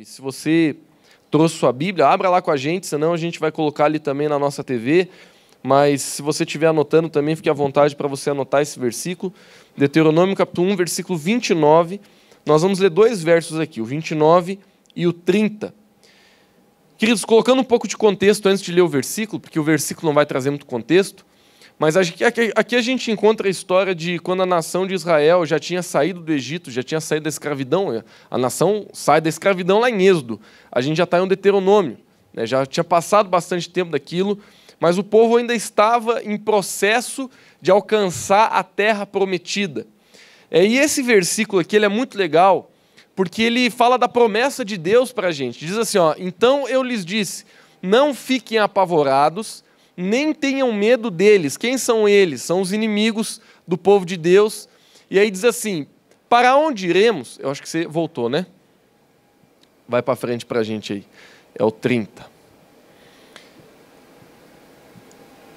Se você trouxe sua Bíblia, abra lá com a gente, senão a gente vai colocar ali também na nossa TV, mas se você estiver anotando também, fique à vontade para você anotar esse versículo. Deuteronômio capítulo 1, versículo 29, nós vamos ler dois versos aqui, o 29 e o 30. Queridos, colocando um pouco de contexto antes de ler o versículo, porque o versículo não vai trazer muito contexto, mas aqui a gente encontra a história de quando a nação de Israel já tinha saído do Egito, já tinha saído da escravidão. A nação sai da escravidão lá em Êxodo. A gente já está em um Deuteronômio, né? Já tinha passado bastante tempo daquilo, mas o povo ainda estava em processo de alcançar a terra prometida. E esse versículo aqui ele é muito legal, porque ele fala da promessa de Deus para a gente. Diz assim, então eu lhes disse, não fiquem apavorados, nem tenham medo deles. Quem são eles? São os inimigos do povo de Deus. E aí diz assim, para onde iremos? Eu acho que você voltou, né? Vai para frente para a gente aí. É o 30.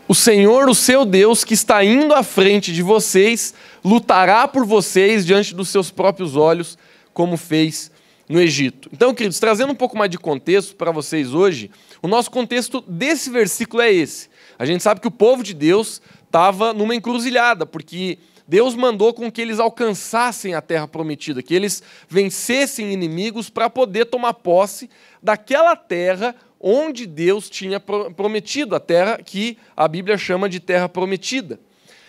O Senhor, o seu Deus, que está indo à frente de vocês, lutará por vocês diante dos seus próprios olhos, como fez no Egito. Então, queridos, trazendo um pouco mais de contexto para vocês hoje, o nosso contexto desse versículo é esse. A gente sabe que o povo de Deus estava numa encruzilhada, porque Deus mandou com que eles alcançassem a terra prometida, que eles vencessem inimigos para poder tomar posse daquela terra onde Deus tinha prometido, a terra que a Bíblia chama de terra prometida.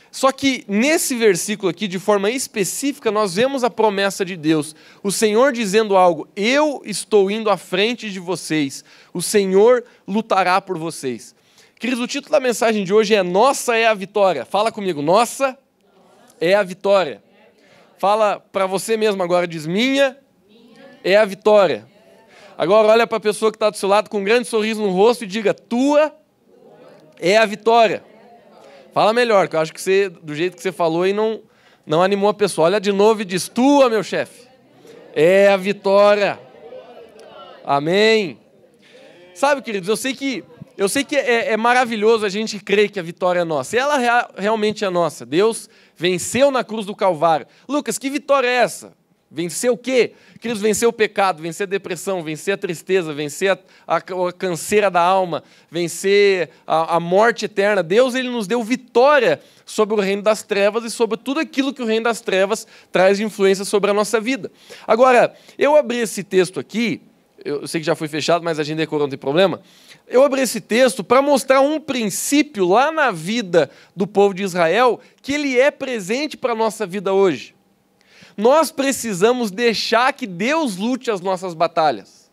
Só que nesse versículo aqui, de forma específica, nós vemos a promessa de Deus. O Senhor dizendo algo, eu estou indo à frente de vocês, o Senhor lutará por vocês. Queridos, o título da mensagem de hoje é Nossa é a Vitória. Fala comigo, nossa é a vitória. Fala para você mesmo agora, diz minha é a vitória. Agora olha para a pessoa que está do seu lado com um grande sorriso no rosto e diga, tua é a vitória. Fala melhor, que eu acho que você, do jeito que você falou aí, não animou a pessoa. Olha de novo e diz, tua, meu chefe, é a vitória. Amém. Sabe, queridos, eu sei que é maravilhoso a gente crer que a vitória é nossa. E ela realmente é nossa. Deus venceu na cruz do Calvário. Lucas, que vitória é essa? Vencer o quê? Queridos, vencer o pecado, vencer a depressão, vencer a tristeza, vencer a canseira da alma, vencer a morte eterna. Deus ele nos deu vitória sobre o reino das trevas e sobre tudo aquilo que o reino das trevas traz de influência sobre a nossa vida. Agora, eu abri esse texto aqui, eu sei que já foi fechado, mas a gente decorou, não tem problema. Eu abri esse texto para mostrar um princípio lá na vida do povo de Israel que ele é presente para a nossa vida hoje. Nós precisamos deixar que Deus lute as nossas batalhas.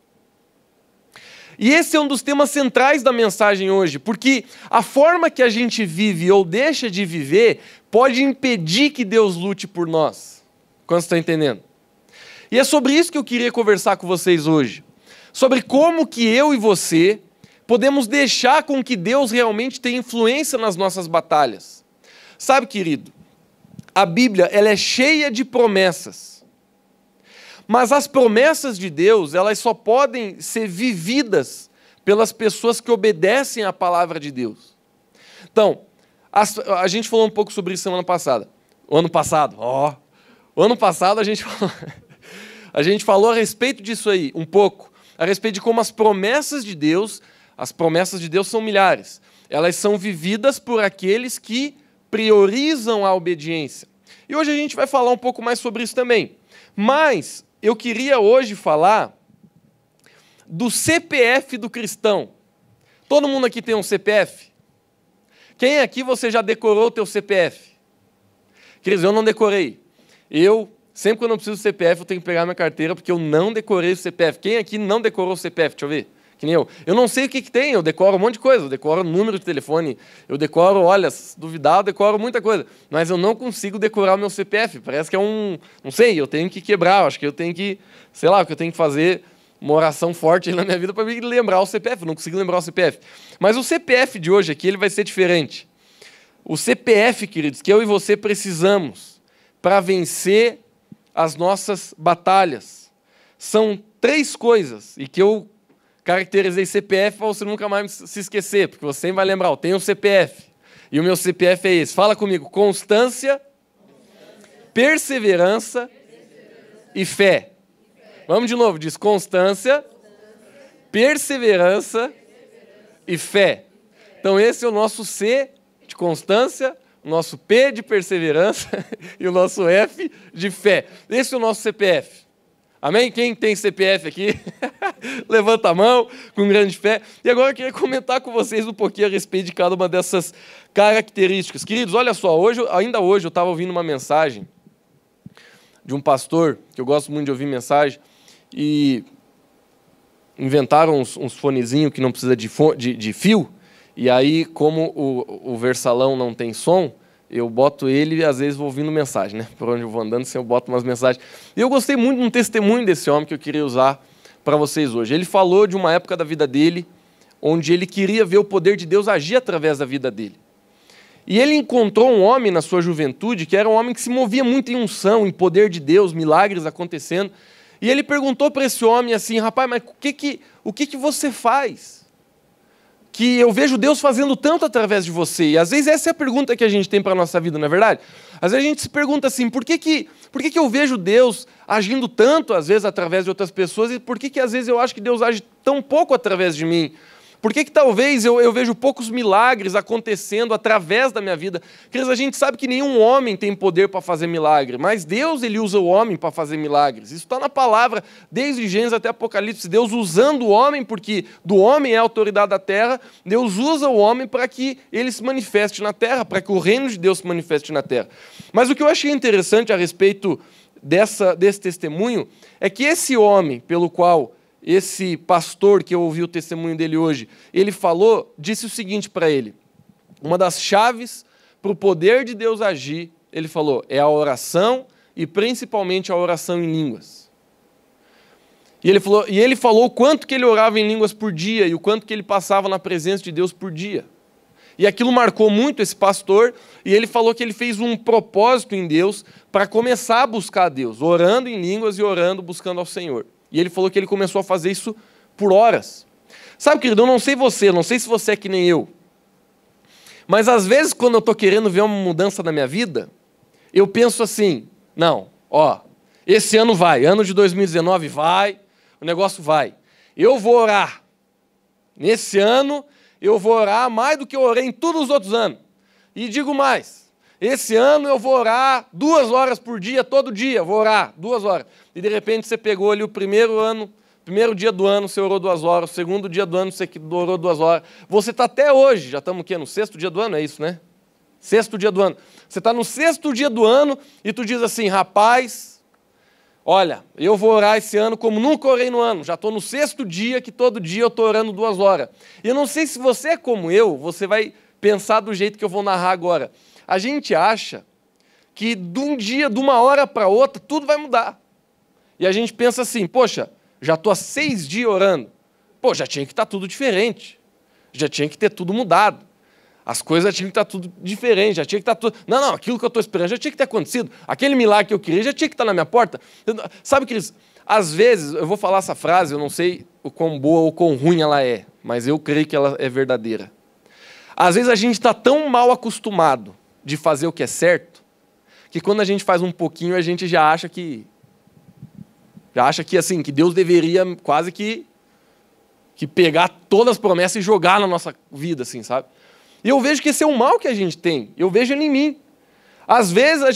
E esse é um dos temas centrais da mensagem hoje, porque a forma que a gente vive ou deixa de viver pode impedir que Deus lute por nós. Quantos estão entendendo? E é sobre isso que eu queria conversar com vocês hoje. Sobre como que eu e você podemos deixar com que Deus realmente tenha influência nas nossas batalhas. Sabe, querido? A Bíblia ela é cheia de promessas, mas as promessas de Deus elas só podem ser vividas pelas pessoas que obedecem à palavra de Deus. Então, a gente falou um pouco sobre isso semana passada. O ano passado a gente falou a respeito disso aí, um pouco, a respeito de como as promessas de Deus são milhares, elas são vividas por aqueles que priorizam a obediência. E hoje a gente vai falar um pouco mais sobre isso também. Mas eu queria hoje falar do CPF do cristão. Todo mundo aqui tem um CPF? Quem aqui você já decorou o teu CPF? Queridos, eu não decorei. Sempre quando eu preciso do CPF, eu tenho que pegar minha carteira, porque eu não decorei o CPF. Quem aqui não decorou o CPF? Deixa eu ver. Que nem eu. Eu não sei o que tem, eu decoro um monte de coisa, eu decoro número de telefone, eu decoro, olha, se duvidar, eu decoro muita coisa, mas eu não consigo decorar o meu CPF, parece que é não sei, eu tenho que quebrar, acho que eu tenho que, sei lá, que eu tenho que fazer uma oração forte na minha vida para me lembrar o CPF, eu não consigo lembrar o CPF. Mas o CPF de hoje aqui, ele vai ser diferente. O CPF, queridos, que eu e você precisamos para vencer as nossas batalhas, são 3 coisas, e que eu caracterizei CPF para você nunca mais se esquecer, porque você sempre vai lembrar, eu tenho um CPF, e o meu CPF é esse. Fala comigo, constância, perseverança e fé. Vamos de novo, diz constância, perseverança e fé. Então esse é o nosso C de constância, o nosso P de perseverança e o nosso F de fé. Esse é o nosso CPF. Amém? Quem tem CPF aqui? Levanta a mão com grande fé. E agora eu queria comentar com vocês um pouquinho a respeito de cada uma dessas características. Queridos, olha só, ainda hoje eu estava ouvindo uma mensagem de um pastor, que eu gosto muito de ouvir mensagem, e inventaram uns fonezinhos que não precisa de fio, e aí, como o Versalão não tem som, eu boto ele e às vezes vou ouvindo mensagem, né? Por onde eu vou andando, assim, eu boto umas mensagens. E eu gostei muito de um testemunho desse homem que eu queria usar para vocês hoje. Ele falou de uma época da vida dele, onde ele queria ver o poder de Deus agir através da vida dele. E ele encontrou um homem na sua juventude, que era um homem que se movia muito em unção, em poder de Deus, milagres acontecendo. E ele perguntou para esse homem assim, rapaz, mas o que você faz? Que eu vejo Deus fazendo tanto através de você. E às vezes essa é a pergunta que a gente tem para a nossa vida, não é verdade? Às vezes a gente se pergunta assim, por que eu vejo Deus agindo tanto, às vezes, através de outras pessoas, e por que às vezes eu acho que Deus age tão pouco através de mim? Por que talvez eu vejo poucos milagres acontecendo através da minha vida? Porque a gente sabe que nenhum homem tem poder para fazer milagre, mas Deus ele usa o homem para fazer milagres. Isso está na palavra, desde Gênesis até Apocalipse. Deus usando o homem, porque do homem é a autoridade da terra, Deus usa o homem para que ele se manifeste na terra, para que o reino de Deus se manifeste na terra. Mas o que eu achei interessante a respeito desse testemunho é que esse homem pelo qual esse pastor que eu ouvi o testemunho dele hoje, ele falou, disse o seguinte para ele, uma das chaves para o poder de Deus agir, ele falou, é a oração e principalmente a oração em línguas. E ele falou o quanto que ele orava em línguas por dia e o quanto que ele passava na presença de Deus por dia. E aquilo marcou muito esse pastor, e ele falou que ele fez um propósito em Deus para começar a buscar a Deus, orando em línguas e orando, buscando ao Senhor. E ele falou que ele começou a fazer isso por horas. Sabe, querido, eu não sei você, não sei se você é que nem eu, mas às vezes quando eu estou querendo ver uma mudança na minha vida, eu penso assim, não, esse ano vai, ano de 2019 vai, o negócio vai. Eu vou orar. Nesse ano, eu vou orar mais do que eu orei em todos os outros anos. E digo mais, esse ano eu vou orar 2 horas por dia, todo dia, vou orar 2 horas. E de repente você pegou ali o primeiro dia do ano, você orou 2 horas, o segundo dia do ano, você orou 2 horas. Você está até hoje, já estamos o quê? No 6º dia do ano, é isso, né? 6º dia do ano. Você está no 6º dia do ano e tu diz assim, rapaz, olha, eu vou orar esse ano como nunca orei no ano. Já estou no 6º dia que todo dia eu estou orando 2 horas. E eu não sei se você é como eu, você vai pensar do jeito que eu vou narrar agora. A gente acha que de um dia, de uma hora para outra, tudo vai mudar. E a gente pensa assim, poxa, já estou há 6 dias orando. Pô, já tinha que estar tudo diferente. Já tinha que ter tudo mudado. As coisas já tinham que estar tudo diferente, já tinha que estar tudo... Não, aquilo que eu estou esperando já tinha que ter acontecido. Aquele milagre que eu queria já tinha que estar na minha porta. Sabe, queridos, às vezes, eu vou falar essa frase, eu não sei o quão boa ou quão ruim ela é, mas eu creio que ela é verdadeira. Às vezes a gente está tão mal acostumado de fazer o que é certo, que quando a gente faz um pouquinho, a gente já acha que assim, que Deus deveria quase que pegar todas as promessas e jogar na nossa vida, assim, sabe? E eu vejo que esse é um mal que a gente tem. Eu vejo ele em mim. Às vezes a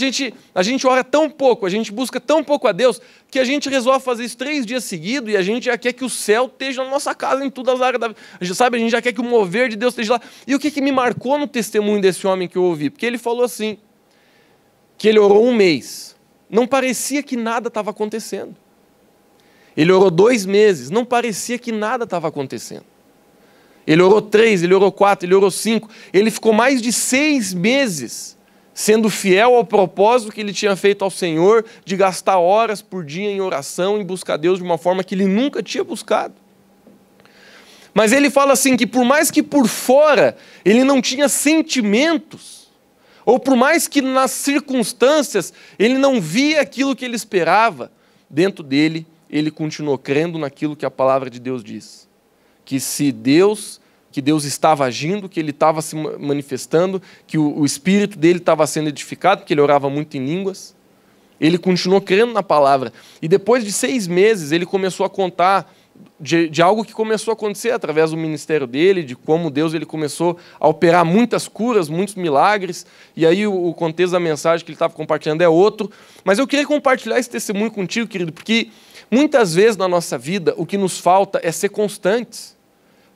gente ora tão pouco, a gente busca tão pouco a Deus, que a gente resolve fazer isso 3 dias seguidos e a gente já quer que o céu esteja na nossa casa em todas as áreas da vida. Sabe, a gente já quer que o mover de Deus esteja lá. E o que me marcou no testemunho desse homem que eu ouvi? Porque ele falou assim, que ele orou 1 mês. Não parecia que nada estava acontecendo. Ele orou 2 meses, não parecia que nada estava acontecendo. Ele orou 3, ele orou 4, ele orou 5. Ele ficou mais de 6 meses sendo fiel ao propósito que ele tinha feito ao Senhor de gastar horas por dia em oração, em buscar Deus de uma forma que ele nunca tinha buscado. Mas ele fala assim que por mais que por fora ele não tinha sentimentos, ou por mais que nas circunstâncias ele não via aquilo que ele esperava, dentro dele ele continuou crendo naquilo que a palavra de Deus diz. Que Deus estava agindo, que ele estava se manifestando, que o espírito dele estava sendo edificado, porque ele orava muito em línguas. Ele continuou crendo na palavra. E depois de 6 meses, ele começou a contar de algo que começou a acontecer através do ministério dele, de como Deus ele começou a operar muitas curas, muitos milagres. E aí o contexto da mensagem que ele estava compartilhando é outro. Mas eu queria compartilhar esse testemunho contigo, querido, porque muitas vezes na nossa vida o que nos falta é ser constantes,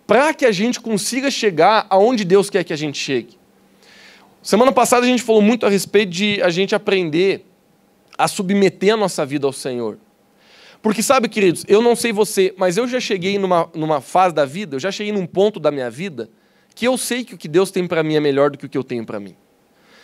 para que a gente consiga chegar aonde Deus quer que a gente chegue. Semana passada a gente falou muito a respeito de a gente aprender a submeter a nossa vida ao Senhor. Porque sabe, queridos, eu não sei você, mas eu já cheguei numa fase da vida, eu já cheguei num ponto da minha vida que eu sei que o que Deus tem para mim é melhor do que o que eu tenho para mim.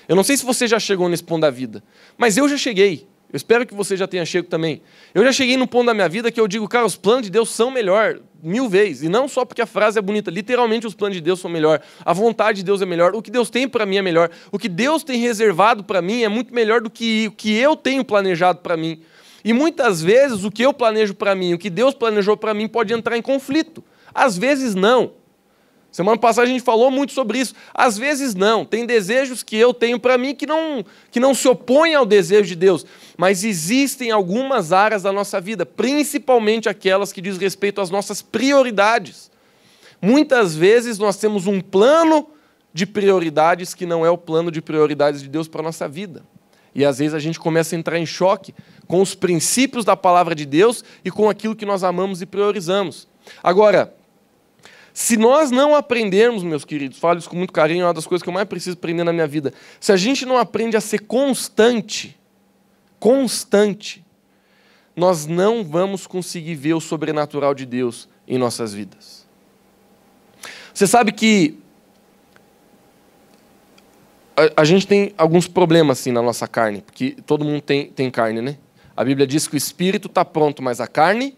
Eu não sei se você já chegou nesse ponto da vida, mas eu já cheguei. Eu espero que você já tenha chegado também. Eu já cheguei num ponto da minha vida que eu digo, cara, os planos de Deus são melhor 1000 vezes. E não só porque a frase é bonita, literalmente os planos de Deus são melhor. A vontade de Deus é melhor. O que Deus tem para mim é melhor. O que Deus tem reservado para mim é muito melhor do que o que eu tenho planejado para mim. E muitas vezes o que eu planejo para mim, o que Deus planejou para mim pode entrar em conflito. Às vezes não. Semana passada a gente falou muito sobre isso. Às vezes não. Tem desejos que eu tenho para mim que não se opõem ao desejo de Deus. Mas existem algumas áreas da nossa vida, principalmente aquelas que diz respeito às nossas prioridades. Muitas vezes nós temos um plano de prioridades que não é o plano de prioridades de Deus para a nossa vida. E às vezes a gente começa a entrar em choque com os princípios da palavra de Deus e com aquilo que nós amamos e priorizamos. Agora, se nós não aprendermos, meus queridos, falo isso com muito carinho, é uma das coisas que eu mais preciso aprender na minha vida. Se a gente não aprende a ser constante, nós não vamos conseguir ver o sobrenatural de Deus em nossas vidas. Você sabe que a gente tem alguns problemas assim na nossa carne, porque todo mundo tem carne, né? A Bíblia diz que o espírito está pronto, mas a carne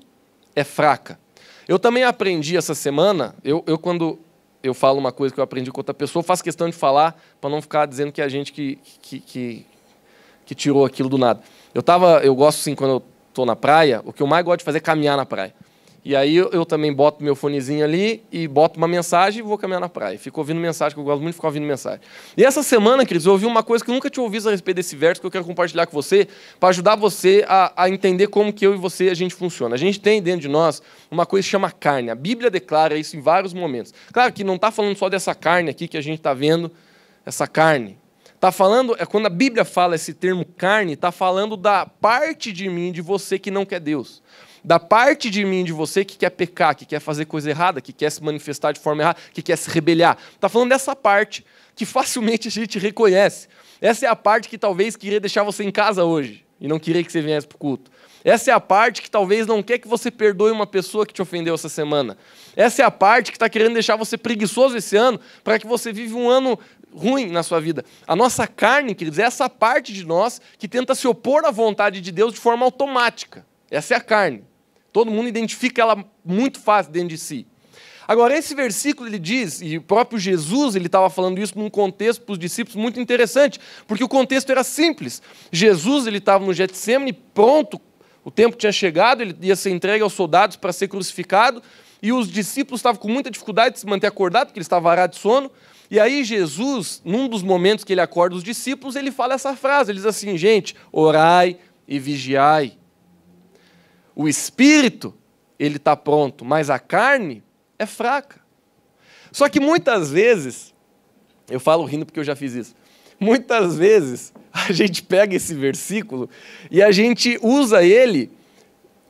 é fraca. Eu também aprendi essa semana, quando eu falo uma coisa que eu aprendi com outra pessoa, eu faço questão de falar para não ficar dizendo que é a gente que tirou aquilo do nada. Eu gosto assim, quando eu estou na praia, o que eu mais gosto de fazer é caminhar na praia. E aí eu também boto meu fonezinho ali e boto uma mensagem e vou caminhar na praia. Fico ouvindo mensagem, que eu gosto muito de ficar ouvindo mensagem. E essa semana, queridos, eu ouvi uma coisa que eu nunca tinha ouvido a respeito desse verso, que eu quero compartilhar com você, para ajudar você a entender como que eu e você, a gente funciona. A gente tem dentro de nós uma coisa que chama carne. A Bíblia declara isso em vários momentos. Claro que não está falando só dessa carne aqui que a gente está vendo, essa carne. Está falando, quando a Bíblia fala esse termo carne, está falando da parte de mim, de você que não quer Deus. Da parte de mim, de você que quer pecar, que quer fazer coisa errada, que quer se manifestar de forma errada, que quer se rebeliar. Está falando dessa parte que facilmente a gente reconhece. Essa é a parte que talvez queria deixar você em casa hoje e não queria que você viesse para o culto. Essa é a parte que talvez não quer que você perdoe uma pessoa que te ofendeu essa semana. Essa é a parte que está querendo deixar você preguiçoso esse ano para que você viva um ano ruim na sua vida. A nossa carne, queridos, é essa parte de nós que tenta se opor à vontade de Deus de forma automática. Essa é a carne. Todo mundo identifica ela muito fácil dentro de si. Agora, esse versículo ele diz, e o próprio Jesus ele estava falando isso num contexto para os discípulos muito interessante, porque o contexto era simples. Jesus ele estava no Getsêmani, pronto, o tempo tinha chegado, ele ia ser entregue aos soldados para ser crucificado, e os discípulos estavam com muita dificuldade de se manter acordados, porque eles estavam varados de sono. E aí Jesus, num dos momentos que ele acorda os discípulos, ele fala essa frase, ele diz assim, gente, orai e vigiai. O espírito, ele está pronto, mas a carne é fraca. Só que muitas vezes, eu falo rindo porque eu já fiz isso, muitas vezes a gente pega esse versículo e a gente usa ele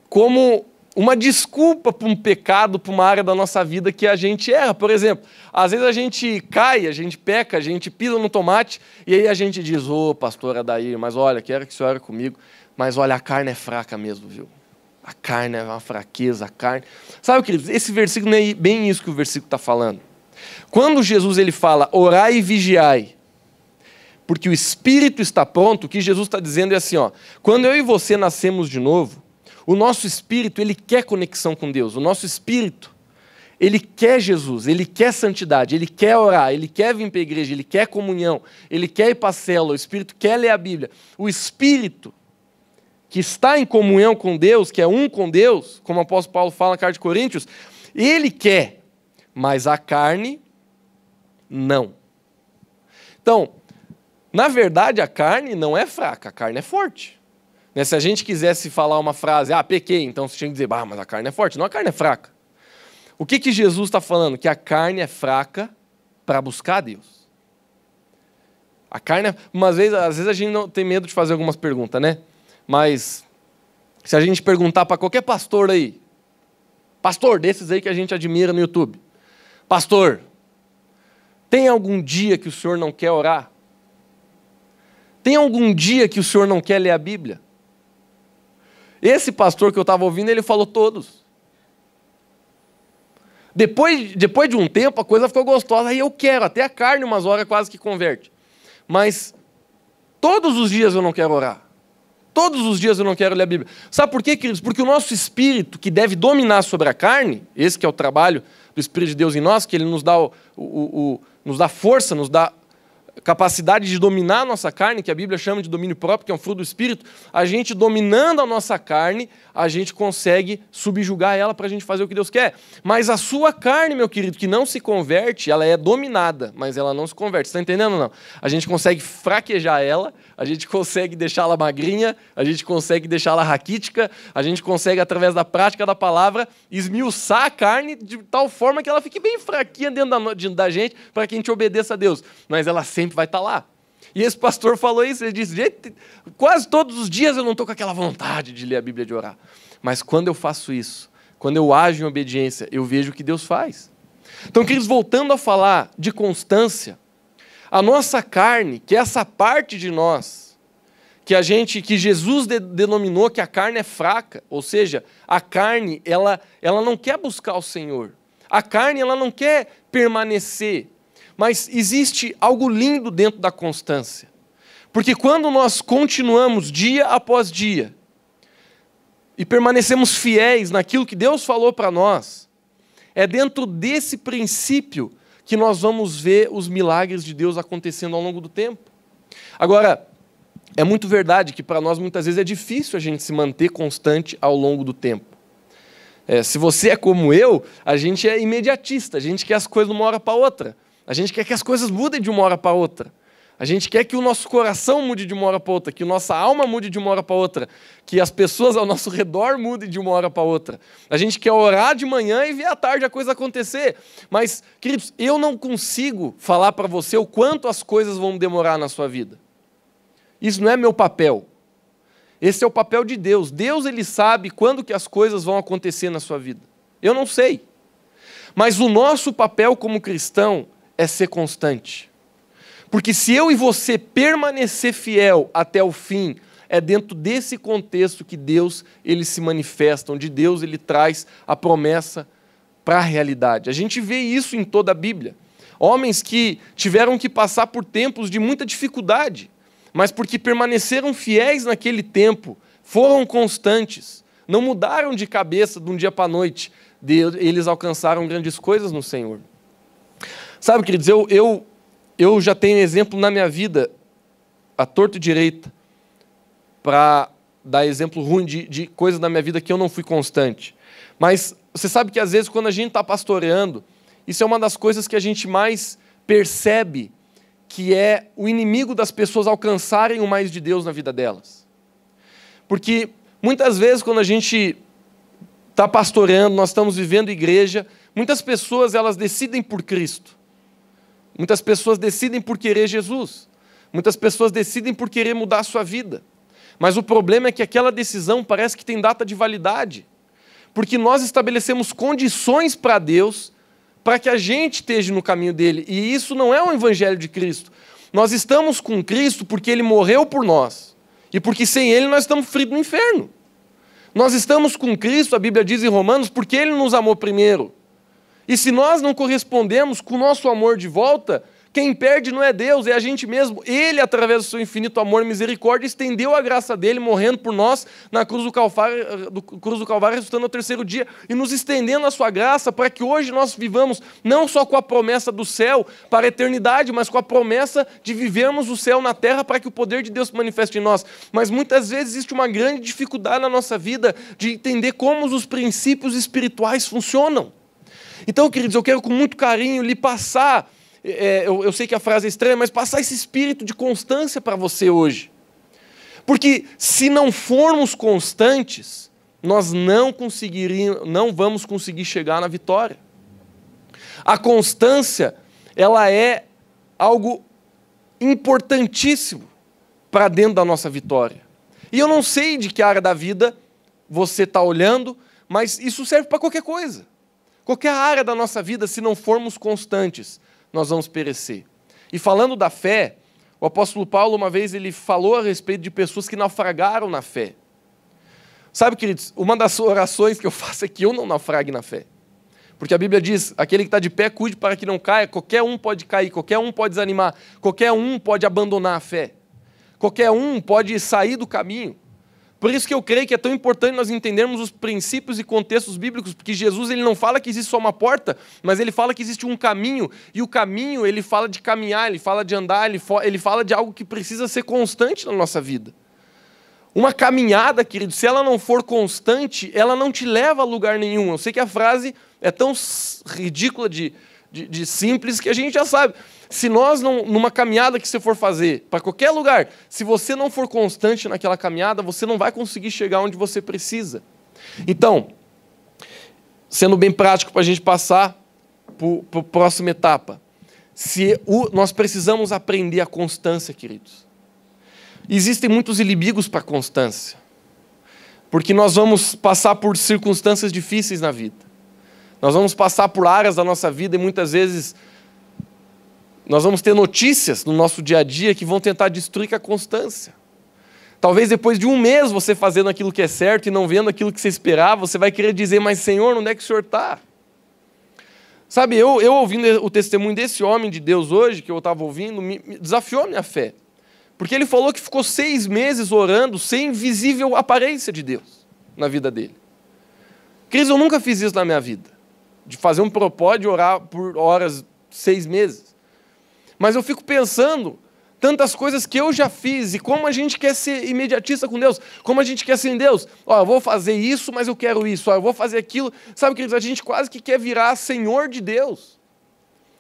como uma desculpa para um pecado, para uma área da nossa vida que a gente erra. Por exemplo, às vezes a gente cai, a gente peca, a gente pisa no tomate e aí a gente diz, pastor Adair, mas olha, quero que o senhor ore comigo, mas olha, a carne é fraca mesmo, viu? A carne é uma fraqueza, a carne... Sabe, queridos, esse versículo não é bem isso que o versículo está falando. Quando Jesus ele fala, orai e vigiai, porque o espírito está pronto, o que Jesus está dizendo é assim, quando eu e você nascemos de novo, o nosso espírito, ele quer conexão com Deus. O nosso espírito, ele quer Jesus, ele quer santidade, ele quer orar, ele quer vir para a igreja, ele quer comunhão, ele quer ir para a célula, o espírito quer ler a Bíblia. O espírito que está em comunhão com Deus, que é um com Deus, como o apóstolo Paulo fala na carta de Coríntios, ele quer, mas a carne, não. Então, na verdade, a carne não é fraca, a carne é forte. Né? Se a gente quisesse falar uma frase, pequei, então você tinha que dizer, mas a carne é forte. Não, a carne é fraca. O que Jesus está falando? Que a carne é fraca para buscar Deus. A carne, às vezes a gente não tem medo de fazer algumas perguntas, né? Mas se a gente perguntar para qualquer pastor aí, pastor desses aí que a gente admira no YouTube, pastor, tem algum dia que o senhor não quer orar? Tem algum dia que o senhor não quer ler a Bíblia? Esse pastor que eu estava ouvindo, ele falou todos. Depois de um tempo, a coisa ficou gostosa, aí eu quero, até a carne umas horas quase que converte. Mas todos os dias eu não quero orar. Todos os dias eu não quero ler a Bíblia. Sabe por quê, queridos? Porque o nosso espírito, que deve dominar sobre a carne, esse que é o trabalho do Espírito de Deus em nós, que ele nos dá, nos dá força, nos dá capacidade de dominar a nossa carne, que a Bíblia chama de domínio próprio, que é um fruto do Espírito, a gente dominando a nossa carne, a gente consegue subjugar ela para a gente fazer o que Deus quer. Mas a sua carne, meu querido, que não se converte, ela é dominada, mas ela não se converte. Você está entendendo ou não? A gente consegue fraquejar ela, a gente consegue deixá-la magrinha, a gente consegue deixá-la raquítica, a gente consegue, através da prática da palavra, esmiuçar a carne de tal forma que ela fique bem fraquinha dentro da gente para que a gente obedeça a Deus. Mas ela sempre vai estar lá. E esse pastor falou isso, ele disse, quase todos os dias eu não estou com aquela vontade de ler a Bíblia, de orar. Mas quando eu faço isso, quando eu ajo em obediência, eu vejo o que Deus faz. Então, queridos, voltando a falar de constância, a nossa carne, que é essa parte de nós, que Jesus denominou que a carne é fraca, ou seja, a carne, ela não quer buscar o Senhor. A carne, ela não quer permanecer. Mas existe algo lindo dentro da constância. Porque quando nós continuamos dia após dia e permanecemos fiéis naquilo que Deus falou para nós, é dentro desse princípio que nós vamos ver os milagres de Deus acontecendo ao longo do tempo. Agora, é muito verdade que para nós muitas vezes é difícil a gente se manter constante ao longo do tempo. Se você é como eu, a gente é imediatista, a gente quer as coisas de uma hora para outra. A gente quer que as coisas mudem de uma hora para outra. A gente quer que o nosso coração mude de uma hora para outra, que a nossa alma mude de uma hora para outra, que as pessoas ao nosso redor mudem de uma hora para outra. A gente quer orar de manhã e ver à tarde a coisa acontecer. Mas, queridos, eu não consigo falar para você o quanto as coisas vão demorar na sua vida. Isso não é meu papel. Esse é o papel de Deus. Deus, ele sabe quando que as coisas vão acontecer na sua vida. Eu não sei. Mas o nosso papel como cristão é ser constante. Porque se eu e você permanecer fiel até o fim, é dentro desse contexto que Deus ele se manifesta, onde Deus ele traz a promessa para a realidade. A gente vê isso em toda a Bíblia. Homens que tiveram que passar por tempos de muita dificuldade, mas porque permaneceram fiéis naquele tempo, foram constantes, não mudaram de cabeça de um dia para a noite, eles alcançaram grandes coisas no Senhor. Sabe, queridos, eu já tenho exemplo na minha vida, à torta e direita, para dar exemplo ruim de coisas na minha vida que eu não fui constante. Mas você sabe que às vezes quando a gente está pastoreando, isso é uma das coisas que a gente mais percebe, que é o inimigo das pessoas alcançarem o mais de Deus na vida delas. Porque muitas vezes quando a gente está pastoreando, nós estamos vivendo igreja, muitas pessoas elas decidem por Cristo. Muitas pessoas decidem por querer Jesus. Muitas pessoas decidem por querer mudar a sua vida. Mas o problema é que aquela decisão parece que tem data de validade. Porque nós estabelecemos condições para Deus para que a gente esteja no caminho dele. E isso não é o evangelho de Cristo. Nós estamos com Cristo porque ele morreu por nós. E porque sem ele nós estamos fritos no inferno. Nós estamos com Cristo, a Bíblia diz em Romanos, porque ele nos amou primeiro. E se nós não correspondemos com o nosso amor de volta, quem perde não é Deus, é a gente mesmo. Ele, através do seu infinito amor e misericórdia, estendeu a graça dele, morrendo por nós na cruz do Calvário, ressuscitando ao terceiro dia, e nos estendendo a sua graça para que hoje nós vivamos não só com a promessa do céu para a eternidade, mas com a promessa de vivermos o céu na terra para que o poder de Deus se manifeste em nós. Mas muitas vezes existe uma grande dificuldade na nossa vida de entender como os princípios espirituais funcionam. Então, queridos, eu quero com muito carinho lhe passar, eu sei que a frase é estranha, mas passar esse espírito de constância para você hoje. Porque se não formos constantes, nós não vamos conseguir chegar na vitória. A constância, ela é algo importantíssimo para dentro da nossa vitória. E eu não sei de que área da vida você está olhando, mas isso serve para qualquer coisa. Qualquer área da nossa vida, se não formos constantes, nós vamos perecer. E falando da fé, o apóstolo Paulo, uma vez, ele falou a respeito de pessoas que naufragaram na fé. Sabe, queridos, uma das orações que eu faço é que eu não naufrague na fé. Porque a Bíblia diz, aquele que está de pé, cuide para que não caia. Qualquer um pode cair, qualquer um pode desanimar, qualquer um pode abandonar a fé. Qualquer um pode sair do caminho. Por isso que eu creio que é tão importante nós entendermos os princípios e contextos bíblicos, porque Jesus ele não fala que existe só uma porta, mas ele fala que existe um caminho, e o caminho ele fala de caminhar, ele fala de andar, ele fala de algo que precisa ser constante na nossa vida. Uma caminhada, querido, se ela não for constante, ela não te leva a lugar nenhum. Eu sei que a frase é tão ridícula de simples que a gente já sabe. Se nós, numa caminhada que você for fazer, para qualquer lugar, se você não for constante naquela caminhada, você não vai conseguir chegar onde você precisa. Então, sendo bem prático para a gente passar para a próxima etapa, nós precisamos aprender a constância, queridos. Existem muitos inimigos para a constância, porque nós vamos passar por circunstâncias difíceis na vida. Nós vamos passar por áreas da nossa vida e muitas vezes nós vamos ter notícias no nosso dia a dia que vão tentar destruir com a constância. Talvez depois de um mês você fazendo aquilo que é certo e não vendo aquilo que você esperava, você vai querer dizer, mas Senhor, onde é que o Senhor está? Sabe, eu ouvindo o testemunho desse homem de Deus hoje, que eu estava ouvindo, me desafiou a minha fé. Porque ele falou que ficou 6 meses orando sem visível aparência de Deus na vida dele. Queridos, eu nunca fiz isso na minha vida. De fazer um propósito de orar por horas, 6 meses. Mas eu fico pensando tantas coisas que eu já fiz e como a gente quer ser imediatista com Deus, como a gente quer ser em Deus. Eu vou fazer isso, mas eu quero isso. Eu vou fazer aquilo. Sabe, queridos, a gente quase que quer virar Senhor de Deus,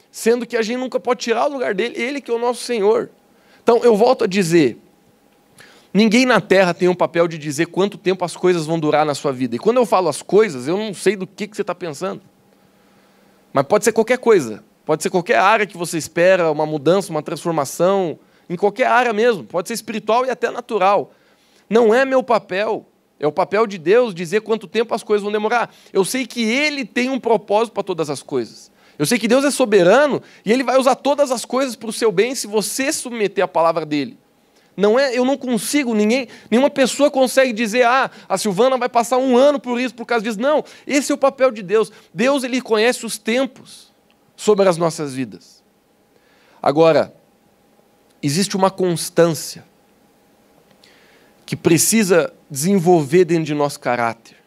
sendo que a gente nunca pode tirar o lugar dele, ele que é o nosso Senhor. Então, eu volto a dizer, ninguém na Terra tem um papel de dizer quanto tempo as coisas vão durar na sua vida. E quando eu falo as coisas, eu não sei do que você está pensando. Mas pode ser qualquer coisa. Pode ser qualquer área que você espera, uma mudança, uma transformação, em qualquer área mesmo. Pode ser espiritual e até natural. Não é meu papel. É o papel de Deus dizer quanto tempo as coisas vão demorar. Eu sei que Ele tem um propósito para todas as coisas. Eu sei que Deus é soberano e Ele vai usar todas as coisas para o seu bem se você submeter a palavra dEle. Eu não consigo, nenhuma pessoa consegue dizer, a Silvana vai passar 1 ano por isso, por causa disso. Não, esse é o papel de Deus. Deus, Ele conhece os tempos sobre as nossas vidas. Agora, existe uma constância que precisa desenvolver dentro de nosso caráter.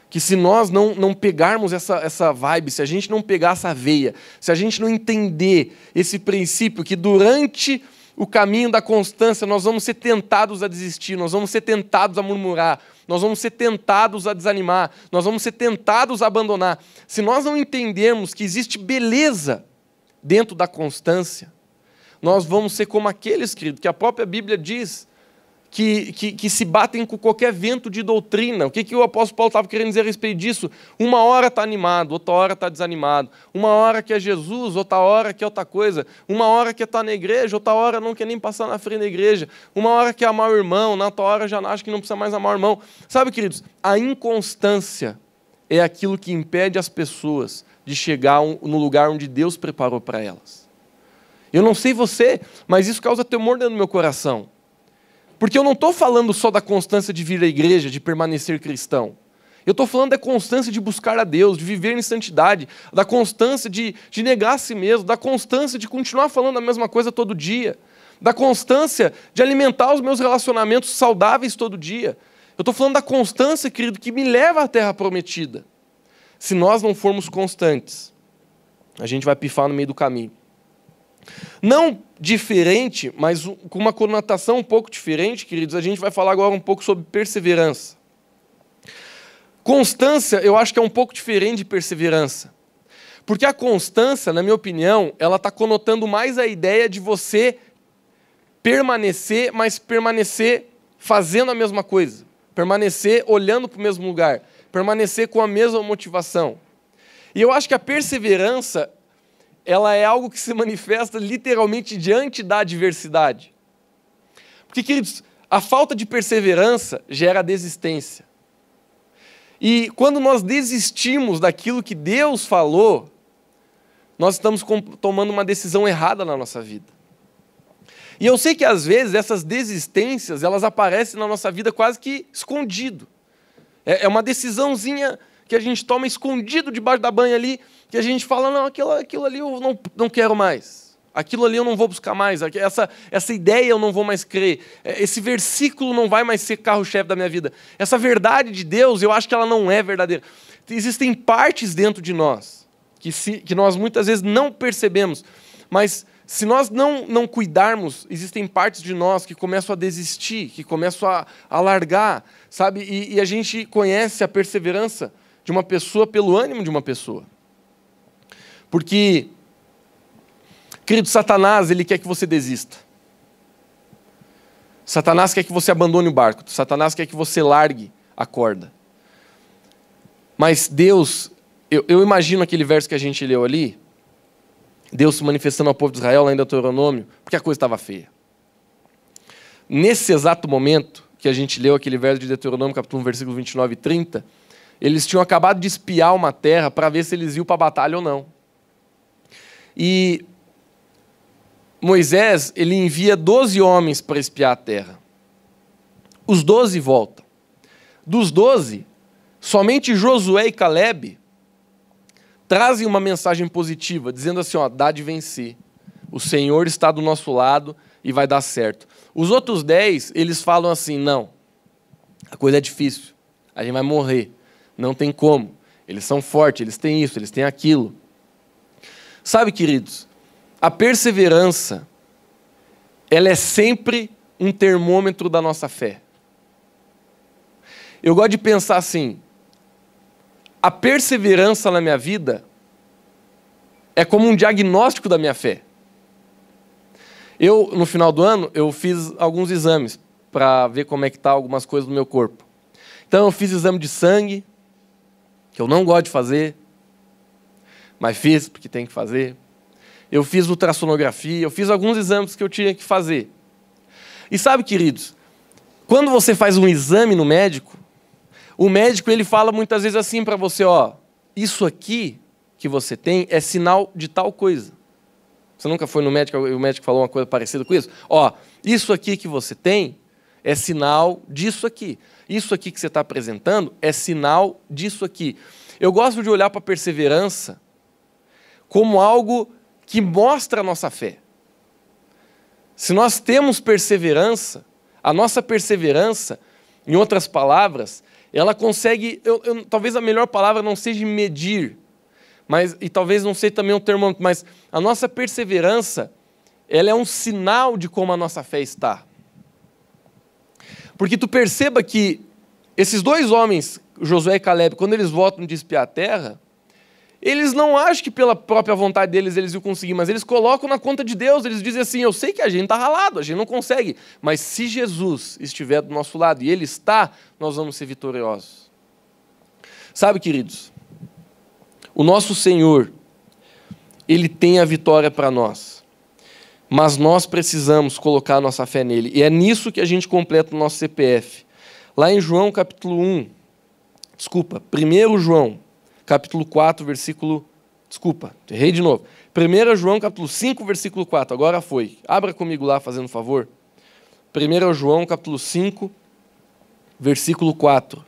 Que se nós não pegarmos essa vibe, se a gente não pegar essa veia, se a gente não entender esse princípio que durante o caminho da constância nós vamos ser tentados a desistir, nós vamos ser tentados a murmurar, nós vamos ser tentados a desanimar, nós vamos ser tentados a abandonar. Se nós não entendermos que existe beleza dentro da constância, nós vamos ser como aqueles, querido, que a própria Bíblia diz, que se batem com qualquer vento de doutrina. O que o apóstolo Paulo estava querendo dizer a respeito disso? Uma hora está animado, outra hora está desanimado. Uma hora que é Jesus, outra hora que é outra coisa. Uma hora que está na igreja, outra hora não quer nem passar na frente da igreja. Uma hora quer amar o irmão, na outra hora já acha que não precisa mais amar o irmão. Sabe, queridos, a inconstância é aquilo que impede as pessoas de chegar no lugar onde Deus preparou para elas. Eu não sei você, mas isso causa temor dentro do meu coração. Porque eu não estou falando só da constância de vir à igreja, de permanecer cristão. Eu estou falando da constância de buscar a Deus, de viver em santidade, da constância de negar a si mesmo, da constância de continuar falando a mesma coisa todo dia, da constância de alimentar os meus relacionamentos saudáveis todo dia. Eu estou falando da constância, querido, que me leva à terra prometida. Se nós não formos constantes, a gente vai pifar no meio do caminho. Não diferente, mas com uma conotação um pouco diferente, queridos, a gente vai falar agora um pouco sobre perseverança. Constância, eu acho que é um pouco diferente de perseverança. Porque a constância, na minha opinião, ela está conotando mais a ideia de você permanecer, mas permanecer fazendo a mesma coisa, permanecer olhando para o mesmo lugar, permanecer com a mesma motivação. E eu acho que a perseverança, ela é algo que se manifesta literalmente diante da adversidade. Porque, queridos, a falta de perseverança gera desistência. E quando nós desistimos daquilo que Deus falou, nós estamos tomando uma decisão errada na nossa vida. E eu sei que às vezes essas desistências, elas aparecem na nossa vida quase que escondido. É uma decisãozinha que a gente toma escondido debaixo da banha ali, que a gente fala, não, aquilo ali eu não quero mais. Aquilo ali eu não vou buscar mais. Essa ideia eu não vou mais crer. Esse versículo não vai mais ser carro-chefe da minha vida. Essa verdade de Deus, eu acho que ela não é verdadeira. Existem partes dentro de nós que nós muitas vezes não percebemos, mas se nós não cuidarmos, existem partes de nós que começam a desistir, que começam a largar, sabe? E a gente conhece a perseverança de uma pessoa pelo ânimo de uma pessoa. Porque, querido, Satanás, ele quer que você desista. Satanás quer que você abandone o barco. Satanás quer que você largue a corda. Mas Deus, eu imagino aquele verso que a gente leu ali, Deus se manifestando ao povo de Israel lá em Deuteronômio, porque a coisa estava feia. Nesse exato momento que a gente leu aquele verso de Deuteronômio, capítulo 1, versículo 29 e 30, eles tinham acabado de espiar uma terra para ver se eles iam para a batalha ou não. E Moisés, ele envia 12 homens para espiar a terra. Os 12 voltam. Dos 12, somente Josué e Calebe trazem uma mensagem positiva, dizendo assim, dá de vencer. O Senhor está do nosso lado e vai dar certo. Os outros 10, eles falam assim, não, a coisa é difícil, a gente vai morrer, não tem como. Eles são fortes, eles têm isso, eles têm aquilo. Sabe, queridos, a perseverança, ela é sempre um termômetro da nossa fé. Eu gosto de pensar assim, a perseverança na minha vida é como um diagnóstico da minha fé. No final do ano, eu fiz alguns exames para ver como é que estão algumas coisas do meu corpo. Então, eu fiz exame de sangue, que eu não gosto de fazer, mas fiz porque tem que fazer. Eu fiz ultrassonografia, eu fiz alguns exames que eu tinha que fazer. E sabe, queridos, quando você faz um exame no médico, o médico ele fala muitas vezes assim para você, isso aqui que você tem é sinal de tal coisa. Você nunca foi no médico e o médico falou uma coisa parecida com isso? Isso aqui que você tem é sinal disso aqui. Isso aqui que você está apresentando é sinal disso aqui. Eu gosto de olhar para a perseverança como algo que mostra a nossa fé. Se nós temos perseverança, a nossa perseverança, em outras palavras, ela consegue, talvez a melhor palavra não seja medir, e talvez não seja também um termômetro, mas a nossa perseverança, ela é um sinal de como a nossa fé está. Porque tu perceba que esses 2 homens, Josué e Calebe, quando eles voltam de espiar a terra, eles não acham que pela própria vontade deles eles iam conseguir, mas eles colocam na conta de Deus, eles dizem assim, eu sei que a gente está ralado, a gente não consegue, mas se Jesus estiver do nosso lado e Ele está, nós vamos ser vitoriosos. Sabe, queridos, o nosso Senhor, Ele tem a vitória para nós, mas nós precisamos colocar a nossa fé nele, e é nisso que a gente completa o nosso CPF. Lá em João capítulo 1, 1 João, capítulo 4, errei de novo. 1 João, capítulo 5, versículo 4, agora foi. Abra comigo lá, fazendo um favor. 1 João, capítulo 5, versículo 4.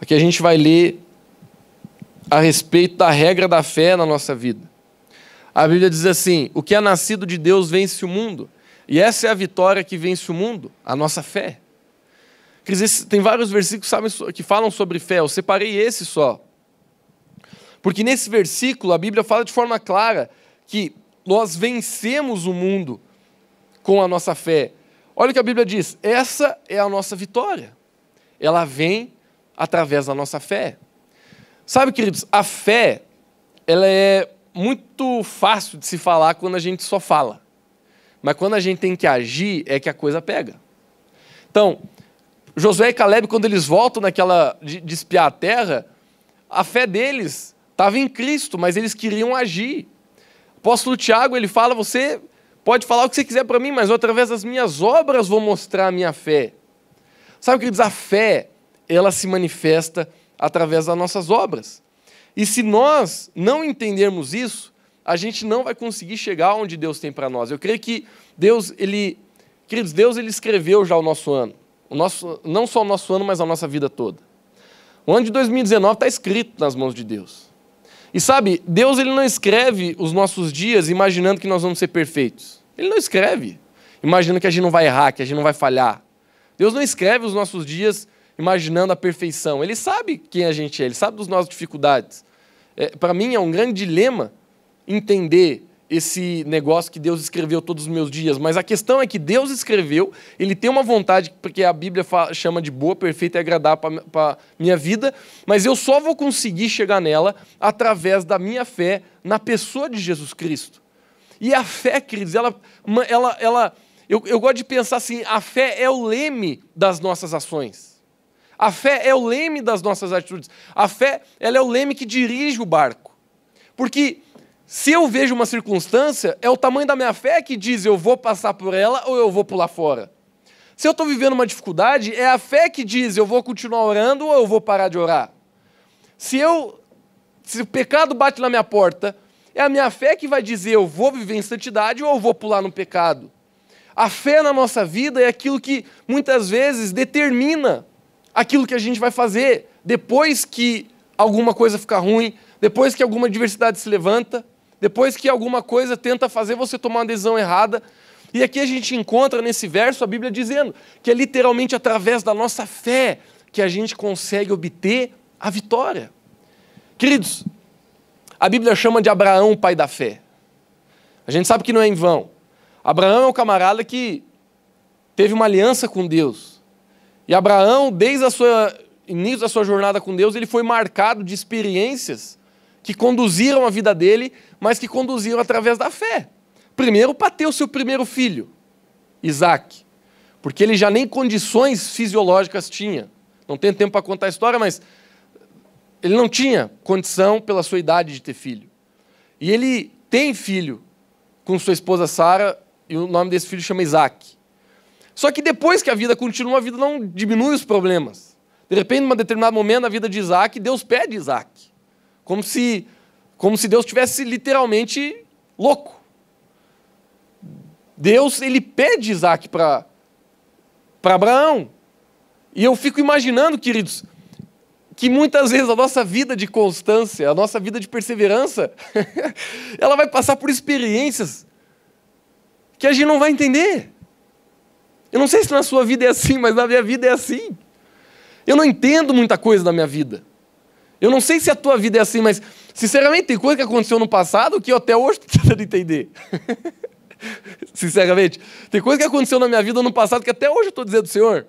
Aqui a gente vai ler a respeito da regra da fé na nossa vida. A Bíblia diz assim, o que é nascido de Deus vence o mundo. E essa é a vitória que vence o mundo, a nossa fé. Quer dizer, tem vários versículos que falam sobre fé, eu separei esse só. Porque nesse versículo a Bíblia fala de forma clara que nós vencemos o mundo com a nossa fé. Olha o que a Bíblia diz, essa é a nossa vitória. Ela vem através da nossa fé. Sabe, queridos, a fé, ela é muito fácil de se falar quando a gente só fala. mas quando a gente tem que agir, é que a coisa pega. Então, Josué e Caleb, quando eles voltam de espiar a terra, a fé deles estava em Cristo, mas eles queriam agir. O apóstolo Tiago, ele fala, você pode falar o que você quiser para mim, mas eu, através das minhas obras, vou mostrar a minha fé. Sabe, queridos, a fé, ela se manifesta através das nossas obras. E se nós não entendermos isso, a gente não vai conseguir chegar onde Deus tem para nós. Eu creio que Deus, queridos, Deus ele escreveu já o nosso ano. Não só o nosso ano, mas a nossa vida toda. O ano de 2019 está escrito nas mãos de Deus. E sabe, Deus ele não escreve os nossos dias imaginando que nós vamos ser perfeitos. Ele não escreve imaginando que a gente não vai errar, que a gente não vai falhar. Deus não escreve os nossos dias imaginando a perfeição. Ele sabe quem a gente é, ele sabe das nossas dificuldades. Para mim é um grande dilema entender esse negócio que Deus escreveu todos os meus dias, mas a questão é que Deus escreveu, ele tem uma vontade, porque a Bíblia chama de boa, perfeita e agradável para a minha vida, mas eu só vou conseguir chegar nela através da minha fé na pessoa de Jesus Cristo. E a fé, queridos, eu gosto de pensar assim, a fé é o leme das nossas ações. A fé é o leme das nossas atitudes. A fé, ela é o leme que dirige o barco. Porque se eu vejo uma circunstância, é o tamanho da minha fé que diz eu vou passar por ela ou eu vou pular fora. Se eu estou vivendo uma dificuldade, é a fé que diz eu vou continuar orando ou eu vou parar de orar. Se o pecado bate na minha porta, é a minha fé que vai dizer eu vou viver em santidade ou eu vou pular no pecado. A fé na nossa vida é aquilo que muitas vezes determina aquilo que a gente vai fazer depois que alguma coisa fica ruim, depois que alguma adversidade se levanta, depois que alguma coisa tenta fazer você tomar uma decisão errada. E aqui a gente encontra nesse verso a Bíblia dizendo que é literalmente através da nossa fé que a gente consegue obter a vitória. Queridos, a Bíblia chama de Abraão o pai da fé. A gente sabe que não é em vão. Abraão é um camarada que teve uma aliança com Deus. E Abraão, desde o início da sua jornada com Deus, ele foi marcado de experiências que conduziram a vida dele, mas que conduziram através da fé. Primeiro, para ter o seu primeiro filho, Isaac, porque ele já nem condições fisiológicas tinha. Não tenho tempo para contar a história, mas ele não tinha condição, pela sua idade, de ter filho. E ele tem filho com sua esposa Sara, e o nome desse filho chama Isaac. Só que depois que a vida continua, a vida não diminui os problemas. De repente, em um determinado momento da vida de Isaac, Deus pede Isaac. Como se Deus estivesse literalmente louco. Deus, ele pede Isaac para Abraão. E eu fico imaginando, queridos, que muitas vezes a nossa vida de constância, a nossa vida de perseverança, ela vai passar por experiências que a gente não vai entender. Eu não sei se na sua vida é assim, mas na minha vida é assim. Eu não entendo muita coisa da minha vida. Eu não sei se a tua vida é assim, mas, sinceramente, tem coisa que aconteceu no passado que eu até hoje estou tentando entender. Sinceramente. Tem coisa que aconteceu na minha vida no passado que até hoje eu estou dizendo, Senhor,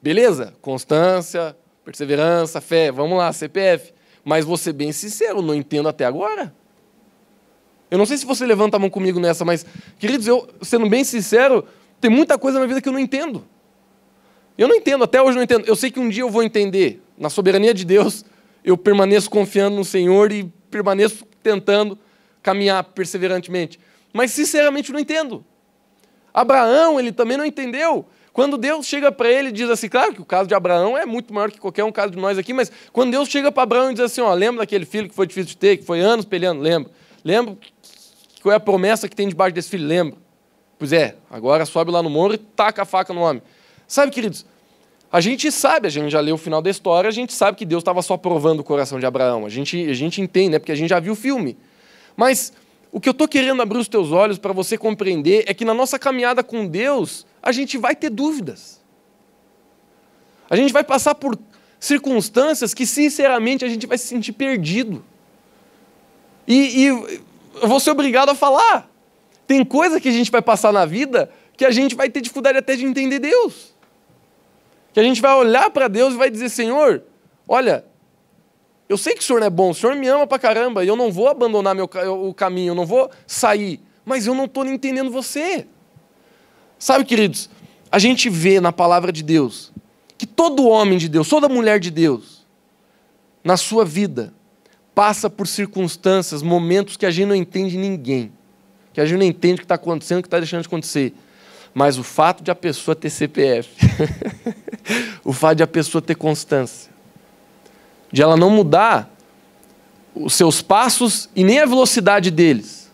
beleza, constância, perseverança, fé, vamos lá, CPF. Mas vou ser bem sincero, não entendo até agora. Eu não sei se você levanta a mão comigo nessa, mas, queridos, eu, sendo bem sincero, tem muita coisa na minha vida que eu não entendo. Eu não entendo, até hoje eu não entendo. Eu sei que um dia eu vou entender. Na soberania de Deus, eu permaneço confiando no Senhor e permaneço tentando caminhar perseverantemente. Mas, sinceramente, eu não entendo. Abraão, ele também não entendeu. Quando Deus chega para ele e diz assim, claro que o caso de Abraão é muito maior que qualquer um caso de nós aqui, mas quando Deus chega para Abraão e diz assim, ó, lembra daquele filho que foi difícil de ter, que foi anos peleando? Lembro. Lembro qual é a promessa que tem debaixo desse filho? Lembro. Pois é, agora sobe lá no morro e taca a faca no homem. Sabe, queridos, a gente sabe, a gente já leu o final da história, a gente sabe que Deus estava só provando o coração de Abraão. A gente entende, né? Porque a gente já viu o filme. Mas o que eu estou querendo abrir os teus olhos para você compreender é que na nossa caminhada com Deus, a gente vai ter dúvidas. A gente vai passar por circunstâncias que, sinceramente, a gente vai se sentir perdido. E eu vou ser obrigado a falar. Tem coisa que a gente vai passar na vida que a gente vai ter dificuldade até de entender Deus. Que a gente vai olhar para Deus e vai dizer, Senhor, olha, eu sei que o Senhor não é bom, o Senhor me ama pra caramba, e eu não vou abandonar o caminho, eu não vou sair, mas eu não estou entendendo você. Sabe, queridos, a gente vê na palavra de Deus que todo homem de Deus, toda mulher de Deus, na sua vida, passa por circunstâncias, momentos que a gente não entende ninguém, que a gente não entende o que está acontecendo, o que está deixando de acontecer. Mas o fato de a pessoa ter CPF, o fato de a pessoa ter constância, de ela não mudar os seus passos e nem a velocidade deles,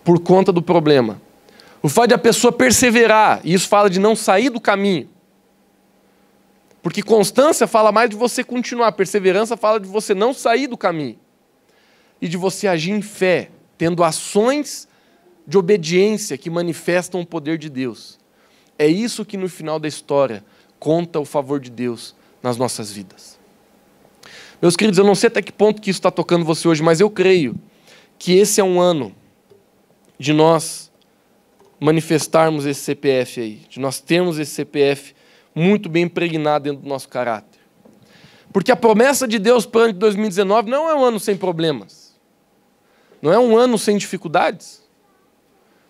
por conta do problema. O fato de a pessoa perseverar, e isso fala de não sair do caminho. Porque constância fala mais de você continuar, perseverança fala de você não sair do caminho. E de você agir em fé, tendo ações de obediência que manifestam o poder de Deus. É isso que no final da história conta o favor de Deus nas nossas vidas. Meus queridos, eu não sei até que ponto que isso está tocando você hoje, mas eu creio que esse é um ano de nós manifestarmos esse CPF aí, de nós termos esse CPF muito bem impregnado dentro do nosso caráter. Porque a promessa de Deus para o ano de 2019 não é um ano sem problemas. Não é um ano sem dificuldades.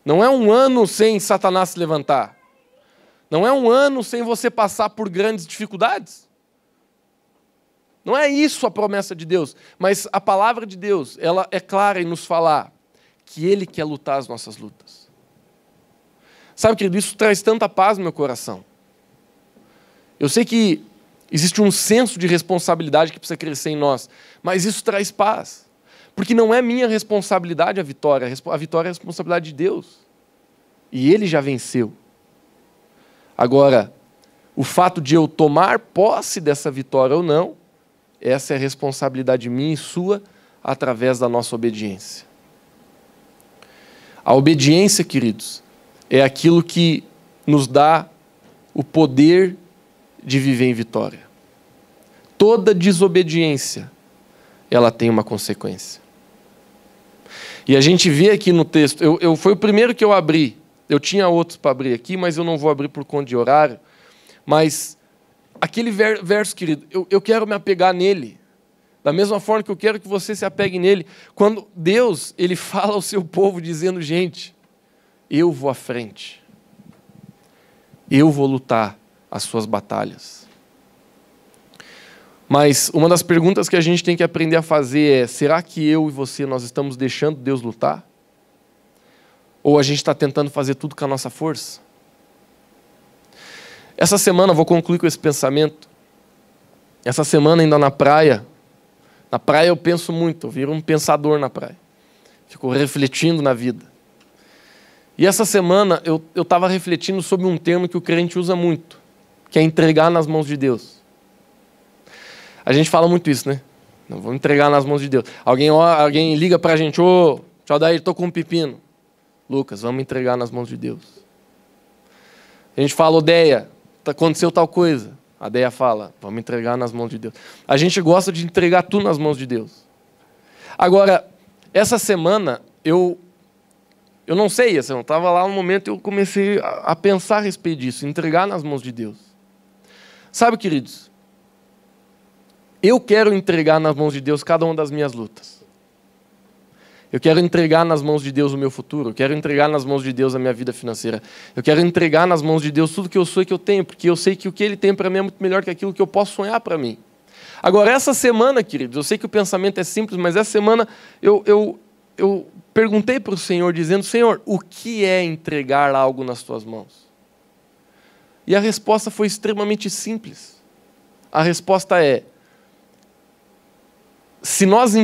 Não é um ano sem Satanás se levantar. Não é um ano sem você passar por grandes dificuldades. Não é isso a promessa de Deus. Mas a palavra de Deus, ela é clara em nos falar que Ele quer lutar as nossas lutas. Sabe, querido, isso traz tanta paz no meu coração. Eu sei que existe um senso de responsabilidade que precisa crescer em nós, mas isso traz paz. Porque não é minha responsabilidade a vitória é a responsabilidade de Deus. E Ele já venceu. Agora, o fato de eu tomar posse dessa vitória ou não, essa é a responsabilidade minha e sua através da nossa obediência. A obediência, queridos, é aquilo que nos dá o poder de viver em vitória. Toda desobediência, ela tem uma consequência. E a gente vê aqui no texto, foi o primeiro que eu abri, eu tinha outros para abrir aqui, mas eu não vou abrir por conta de horário, mas aquele verso, querido, eu quero me apegar nele, da mesma forma que eu quero que você se apegue nele, quando Deus, Ele fala ao seu povo dizendo, gente, eu vou à frente, eu vou lutar as suas batalhas. Mas uma das perguntas que a gente tem que aprender a fazer é, será que eu e você, nós estamos deixando Deus lutar? Ou a gente está tentando fazer tudo com a nossa força? Essa semana, vou concluir com esse pensamento, essa semana ainda na praia eu penso muito, eu viro um pensador na praia, fico refletindo na vida. E essa semana eu estava refletindo sobre um termo que o crente usa muito, que é entregar nas mãos de Deus. A gente fala muito isso, né? Não, vamos entregar nas mãos de Deus. Alguém liga pra gente, ô, tchau daí, tô com um pepino. Lucas, vamos entregar nas mãos de Deus. A gente fala, Odeia, aconteceu tal coisa. A Deia fala, vamos entregar nas mãos de Deus. A gente gosta de entregar tudo nas mãos de Deus. Agora, essa semana, eu não sei, assim, eu estava lá no momento e eu comecei a pensar a respeito disso, entregar nas mãos de Deus. Sabe, queridos, eu quero entregar nas mãos de Deus cada uma das minhas lutas. Eu quero entregar nas mãos de Deus o meu futuro. Eu quero entregar nas mãos de Deus a minha vida financeira. Eu quero entregar nas mãos de Deus tudo que eu sou e que eu tenho, porque eu sei que o que Ele tem para mim é muito melhor que aquilo que eu posso sonhar para mim. Agora, essa semana, queridos, eu sei que o pensamento é simples, mas essa semana eu perguntei para o Senhor, dizendo, Senhor, o que é entregar algo nas Tuas mãos? E a resposta foi extremamente simples. A resposta é, se nós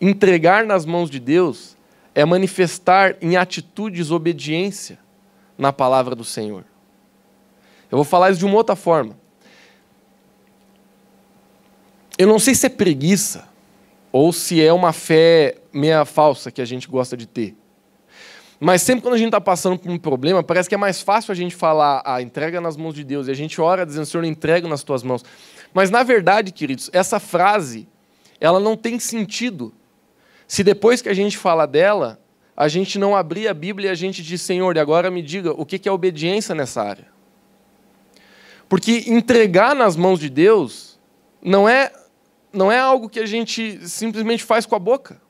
entregar nas mãos de Deus é manifestar em atitudes obediência na palavra do Senhor. Eu vou falar isso de uma outra forma. Eu não sei se é preguiça ou se é uma fé meia falsa que a gente gosta de ter. Mas sempre quando a gente está passando por um problema, parece que é mais fácil a gente falar, entrega nas mãos de Deus, e a gente ora dizendo, Senhor, eu entrego nas Tuas mãos. Mas, na verdade, queridos, essa frase, ela não tem sentido se depois que a gente fala dela, a gente não abrir a Bíblia e a gente diz, Senhor, e agora me diga, o que é obediência nessa área? Porque entregar nas mãos de Deus não é algo que a gente simplesmente faz com a boca.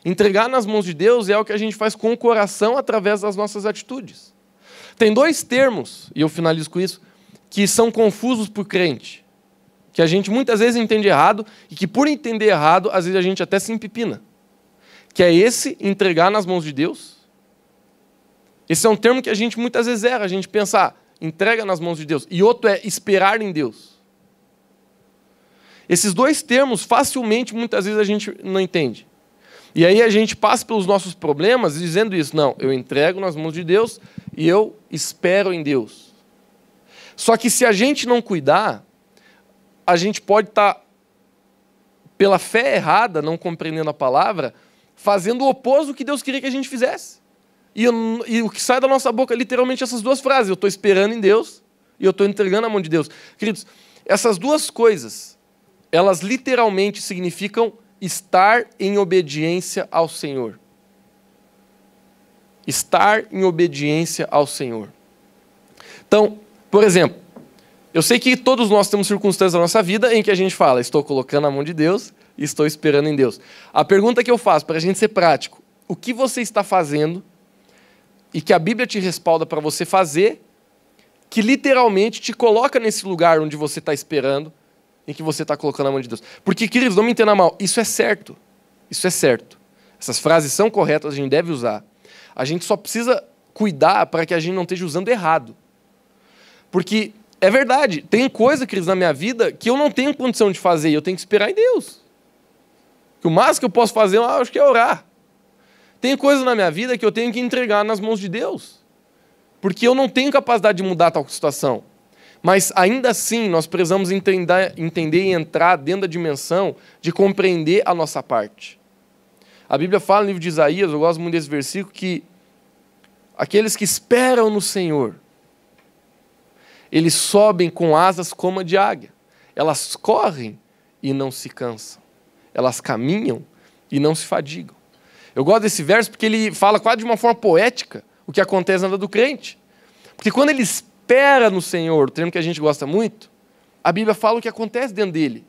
Entregar nas mãos de Deus é o que a gente faz com o coração através das nossas atitudes. Tem dois termos, e eu finalizo com isso, que são confusos por crente, que a gente muitas vezes entende errado, e que por entender errado, às vezes a gente até se empipina. Que é esse, entregar nas mãos de Deus. Esse é um termo que a gente muitas vezes erra, a gente pensa, entrega nas mãos de Deus. E outro é esperar em Deus. Esses dois termos, facilmente, muitas vezes a gente não entende. E aí a gente passa pelos nossos problemas dizendo isso, não, eu entrego nas mãos de Deus e eu espero em Deus. Só que se a gente não cuidar, a gente pode estar, pela fé errada, não compreendendo a palavra, fazendo o oposto do que Deus queria que a gente fizesse. E o que sai da nossa boca é literalmente essas duas frases, eu estou esperando em Deus e eu estou entregando na mão de Deus. Queridos, essas duas coisas, elas literalmente significam estar em obediência ao Senhor. Estar em obediência ao Senhor. Então, por exemplo, eu sei que todos nós temos circunstâncias da nossa vida em que a gente fala, estou colocando na mão de Deus e estou esperando em Deus. A pergunta que eu faço, para a gente ser prático, o que você está fazendo e que a Bíblia te respalda para você fazer, que literalmente te coloca nesse lugar onde você está esperando, em que você está colocando na mão de Deus. Porque, queridos, não me entenda mal, isso é certo. Isso é certo. Essas frases são corretas, a gente deve usar. A gente só precisa cuidar para que a gente não esteja usando errado. Porque, é verdade, tem coisa, queridos, na minha vida que eu não tenho condição de fazer e eu tenho que esperar em Deus. O máximo que eu posso fazer, eu acho que é orar. Tem coisas na minha vida que eu tenho que entregar nas mãos de Deus. Porque eu não tenho capacidade de mudar tal situação. Mas, ainda assim, nós precisamos entender e entrar dentro da dimensão de compreender a nossa parte. A Bíblia fala no livro de Isaías, eu gosto muito desse versículo, que aqueles que esperam no Senhor, eles sobem com asas como a de águia. Elas correm e não se cansam. Elas caminham e não se fadigam. Eu gosto desse verso porque ele fala quase de uma forma poética o que acontece na vida do crente. Porque quando ele espera no Senhor, o termo que a gente gosta muito, a Bíblia fala o que acontece dentro dele.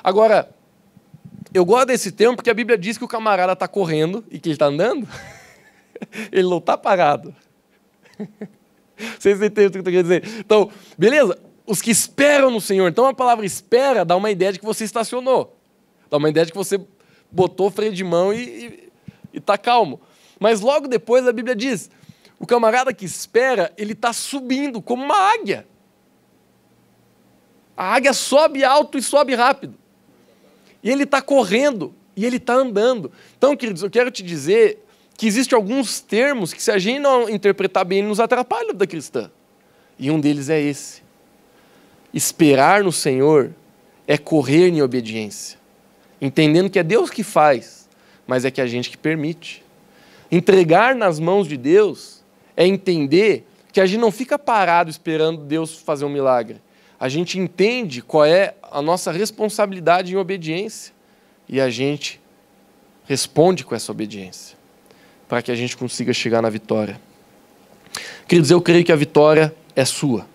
Agora, eu gosto desse termo porque a Bíblia diz que o camarada está correndo e que ele está andando, ele não está parado. Vocês entendem o que eu estou querendo dizer? Então, beleza, os que esperam no Senhor. Então, a palavra espera dá uma ideia de que você estacionou. Dá uma ideia de que você botou o freio de mão e está calmo. Mas logo depois a Bíblia diz, o camarada que espera, ele está subindo como uma águia. A águia sobe alto e sobe rápido. E ele está correndo e ele está andando. Então, queridos, eu quero te dizer que existem alguns termos que, se a gente não interpretar bem, nos atrapalham a vida cristã. E um deles é esse. Esperar no Senhor é correr em obediência. Entendendo que é Deus que faz, mas é que a gente que permite. Entregar nas mãos de Deus é entender que a gente não fica parado esperando Deus fazer um milagre. A gente entende qual é a nossa responsabilidade em obediência e a gente responde com essa obediência para que a gente consiga chegar na vitória. Queridos, eu creio que a vitória é sua.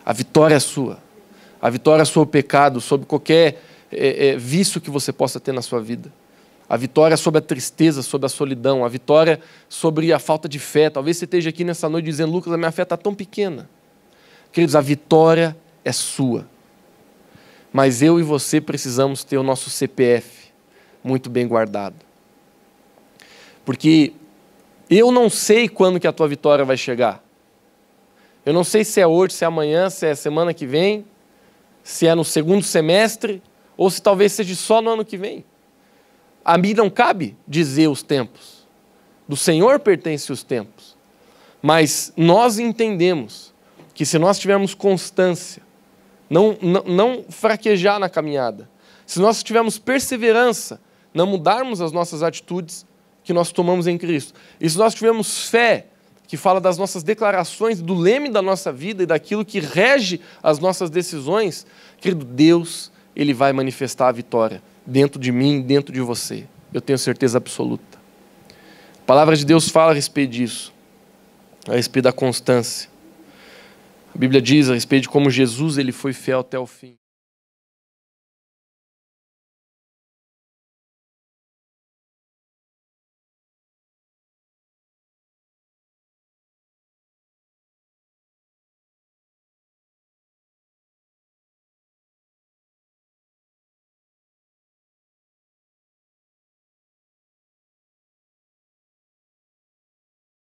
A vitória é sua. A vitória sobre o pecado, sobre qualquer vício que você possa ter na sua vida. A vitória sobre a tristeza, sobre a solidão. A vitória sobre a falta de fé. Talvez você esteja aqui nessa noite dizendo, Lucas, a minha fé está tão pequena. Queridos, a vitória é sua. Mas eu e você precisamos ter o nosso CPF muito bem guardado. Porque eu não sei quando que a tua vitória vai chegar. Eu não sei se é hoje, se é amanhã, se é semana que vem, se é no segundo semestre, ou se talvez seja só no ano que vem. A mim não cabe dizer os tempos. Do Senhor pertencem os tempos. Mas nós entendemos que se nós tivermos constância, não fraquejar na caminhada, se nós tivermos perseverança, não mudarmos as nossas atitudes que nós tomamos em Cristo, e se nós tivermos fé, que fala das nossas declarações, do leme da nossa vida e daquilo que rege as nossas decisões, querido, Deus, Ele vai manifestar a vitória dentro de mim, dentro de você. Eu tenho certeza absoluta. A palavra de Deus fala a respeito disso, a respeito da constância. A Bíblia diz a respeito de como Jesus ele foi fiel até o fim.